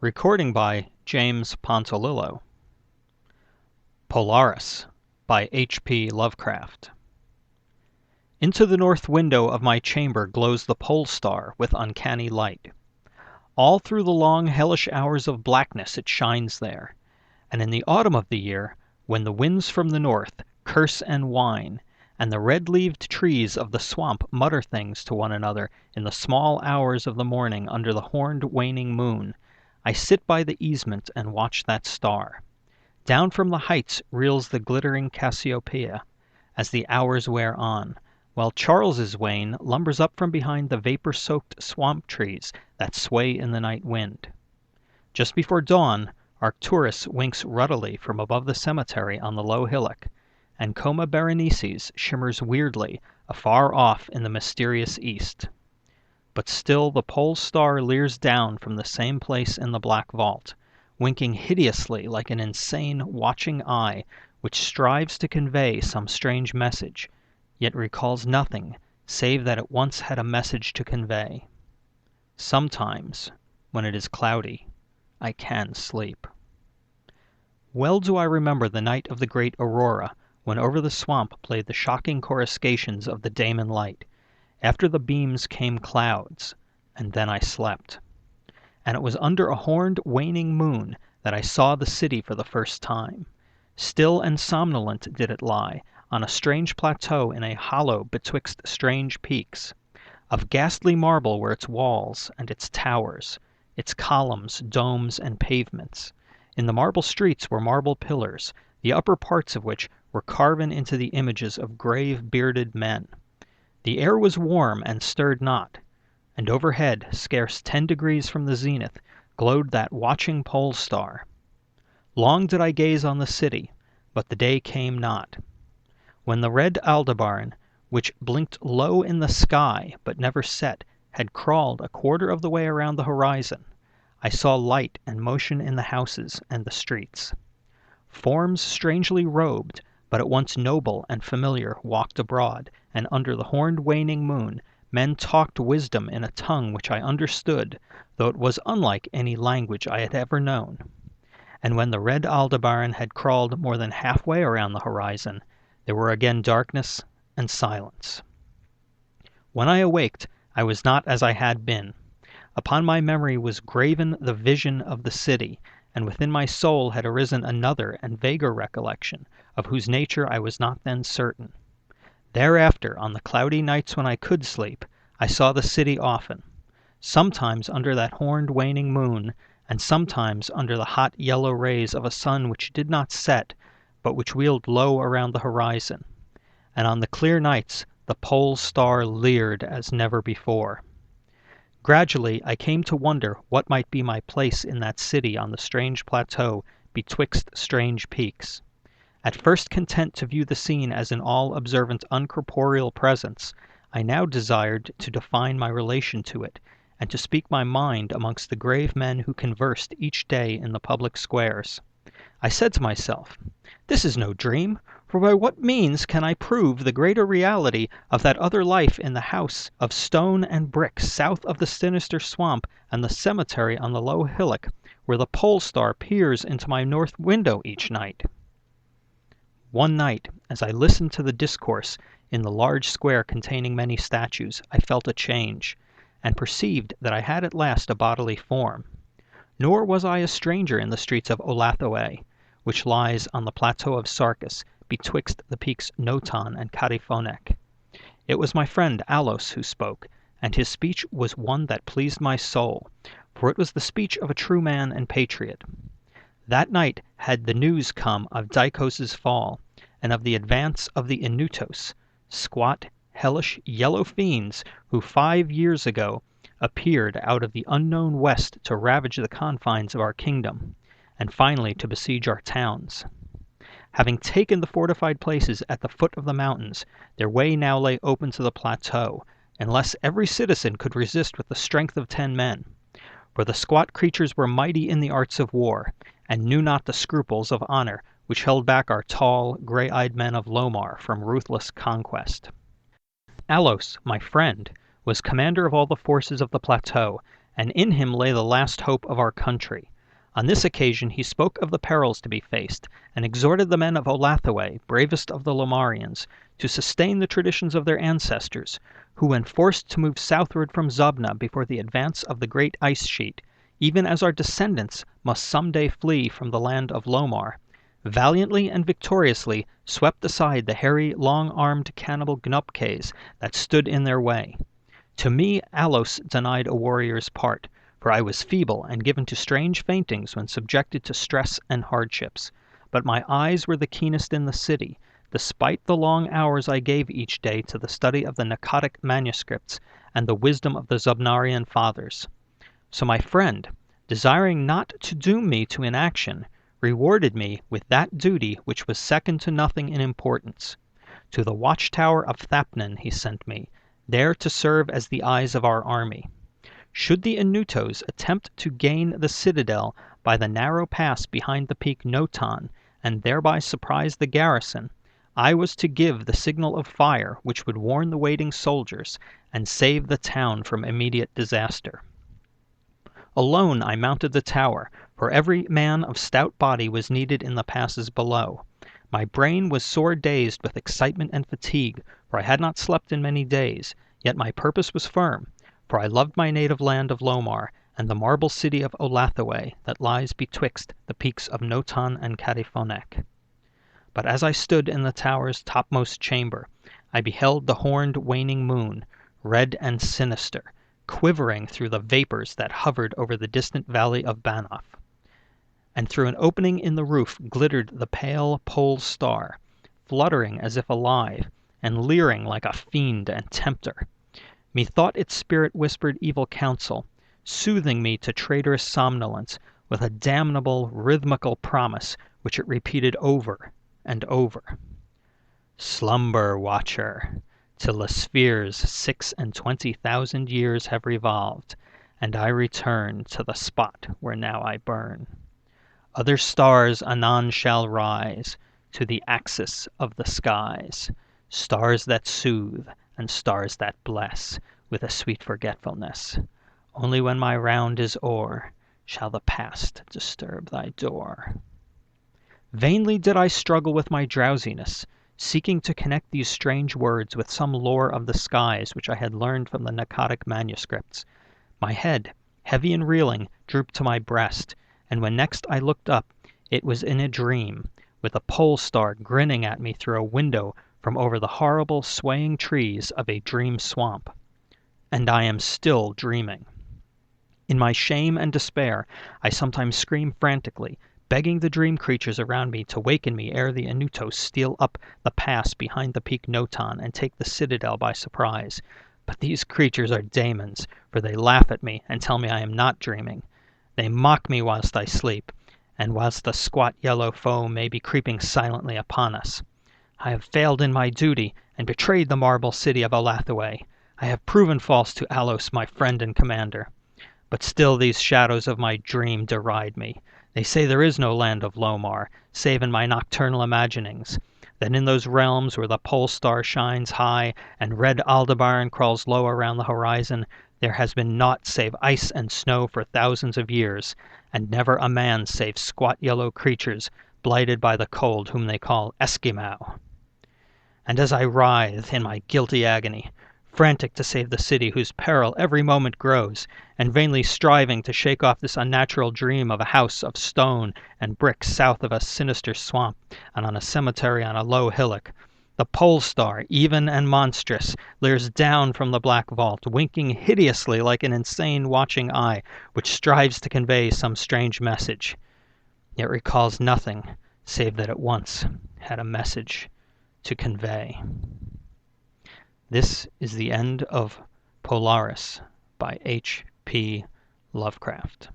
Recording by James Pantololo. Polaris by H.P. Lovecraft. Into the north window of my chamber glows the pole star with uncanny light. All through the long hellish hours of blackness it shines there, and in the autumn of the year, when the winds from the north curse and whine, and the red-leaved trees of the swamp mutter things to one another in the small hours of the morning under the horned waning moon, I sit by the easement and watch that star. Down from the heights reels the glittering Cassiopeia as the hours wear on, while Charles's Wain lumbers up from behind the vapor-soaked swamp trees that sway in the night wind. Just before dawn, Arcturus winks ruddily from above the cemetery on the low hillock, and Coma Berenices shimmers weirdly afar off in the mysterious east. But still the pole star leers down from the same place in the black vault, winking hideously like an insane, watching eye which strives to convey some strange message, yet recalls nothing save that it once had a message to convey. Sometimes, when it is cloudy, I can sleep. Well do I remember the night of the great aurora, when over the swamp played the shocking coruscations of the daemon light. After the beams came clouds, and then I slept. And it was under a horned, waning moon that I saw the city for the first time. Still and somnolent did it lie, on a strange plateau in a hollow betwixt strange peaks. Of ghastly marble were its walls and its towers, its columns, domes, and pavements. In the marble streets were marble pillars, the upper parts of which were carven into the images of grave, bearded men. The air was warm and stirred not, and overhead, scarce 10 degrees from the zenith, glowed that watching pole star. Long did I gaze on the city, but the day came not. When the red Aldebaran, which blinked low in the sky but never set, had crawled a quarter of the way around the horizon, I saw light and motion in the houses and the streets. Forms strangely robed, but at once noble and familiar, walked abroad, and under the horned waning moon men talked wisdom in a tongue which I understood, though it was unlike any language I had ever known. And when the red Aldebaran had crawled more than halfway around the horizon, there were again darkness and silence. When I awaked, I was not as I had been. Upon my memory was graven the vision of the city, and within my soul had arisen another and vaguer recollection, of whose nature I was not then certain. Thereafter, on the cloudy nights when I could sleep, I saw the city often, sometimes under that horned waning moon, and sometimes under the hot yellow rays of a sun which did not set, but which wheeled low around the horizon. And on the clear nights the pole star leered as never before. Gradually I came to wonder what might be my place in that city on the strange plateau betwixt strange peaks. At first content to view the scene as an all-observant uncorporeal presence, I now desired to define my relation to it, and to speak my mind amongst the grave men who conversed each day in the public squares. I said to myself, "This is no dream, for by what means can I prove the greater reality of that other life in the house of stone and brick south of the sinister swamp and the cemetery on the low hillock where the pole star peers into my north window each night?" One night, as I listened to the discourse in the large square containing many statues, I felt a change, and perceived that I had at last a bodily form. Nor was I a stranger in the streets of Olathoe, which lies on the plateau of Sarkis, betwixt the peaks Noton and Catiphonec. It was my friend Alos who spoke, and his speech was one that pleased my soul, for it was the speech of a true man and patriot. That night had the news come of Dicos' fall, and of the advance of the Inutos, squat, hellish, yellow fiends who 5 years ago appeared out of the unknown west to ravage the confines of our kingdom, and finally to besiege our towns. Having taken the fortified places at the foot of the mountains, their way now lay open to the plateau, unless every citizen could resist with the strength of 10 men. For the squat creatures were mighty in the arts of war, and knew not the scruples of honor which held back our tall, gray-eyed men of Lomar from ruthless conquest. Alos, my friend, was commander of all the forces of the plateau, and in him lay the last hope of our country. On this occasion he spoke of the perils to be faced, and exhorted the men of Olathaway, bravest of the Lomarians, to sustain the traditions of their ancestors, who, when forced to move southward from Zubna before the advance of the great ice sheet, even as our descendants must some day flee from the land of Lomar, valiantly and victoriously swept aside the hairy, long-armed cannibal Gnupkes that stood in their way. To me Alos denied a warrior's part, for I was feeble and given to strange faintings when subjected to stress and hardships. But my eyes were the keenest in the city, despite the long hours I gave each day to the study of the Pnakotic Manuscripts and the wisdom of the Zubnarian fathers. So my friend, desiring not to doom me to inaction, rewarded me with that duty which was second to nothing in importance. To the watchtower of Thapnan he sent me, there to serve as the eyes of our army. Should the Inutos attempt to gain the citadel by the narrow pass behind the peak Notan, and thereby surprise the garrison, I was to give the signal of fire which would warn the waiting soldiers and save the town from immediate disaster. Alone I mounted the tower, for every man of stout body was needed in the passes below. My brain was sore dazed with excitement and fatigue, for I had not slept in many days, yet my purpose was firm, for I loved my native land of Lomar and the marble city of Olathaway that lies betwixt the peaks of Notan and Catifonek. But as I stood in the tower's topmost chamber, I beheld the horned waning moon, red and sinister, quivering through the vapors that hovered over the distant valley of Banoff. And through an opening in the roof glittered the pale pole star, fluttering as if alive, and leering like a fiend and tempter. Methought its spirit whispered evil counsel, soothing me to traitorous somnolence with a damnable rhythmical promise which it repeated over and over. Slumber, watcher, till the spheres 26,000 years have revolved, and I return to the spot where now I burn. Other stars anon shall rise to the axis of the skies, stars that soothe and stars that bless with a sweet forgetfulness. Only when my round is o'er shall the past disturb thy door. Vainly did I struggle with my drowsiness, seeking to connect these strange words with some lore of the skies which I had learned from the Pnakotic Manuscripts. My head, heavy and reeling, drooped to my breast, and when next I looked up, it was in a dream, with a pole star grinning at me through a window from over the horrible swaying trees of a dream swamp. And I am still dreaming. In my shame and despair, I sometimes scream frantically, begging the dream creatures around me to waken me ere the Inutos steal up the pass behind the peak Notan and take the citadel by surprise. But these creatures are daemons, for they laugh at me and tell me I am not dreaming. They mock me whilst I sleep, and whilst the squat yellow foe may be creeping silently upon us. I have failed in my duty and betrayed the marble city of Olathaway. I have proven false to Alos, my friend and commander. But still these shadows of my dream deride me. They say there is no land of Lomar, save in my nocturnal imaginings, that in those realms where the pole star shines high and red Aldebaran crawls low around the horizon, there has been naught save ice and snow for thousands of years, and never a man save squat yellow creatures blighted by the cold whom they call Eskimo. And as I writhe in my guilty agony, frantic to save the city whose peril every moment grows, and vainly striving to shake off this unnatural dream of a house of stone and brick south of a sinister swamp and on a cemetery on a low hillock, the pole star, even and monstrous, leers down from the black vault, winking hideously like an insane watching eye which strives to convey some strange message, yet recalls nothing save that it once had a message to convey. This is the end of Polaris by H.P. Lovecraft.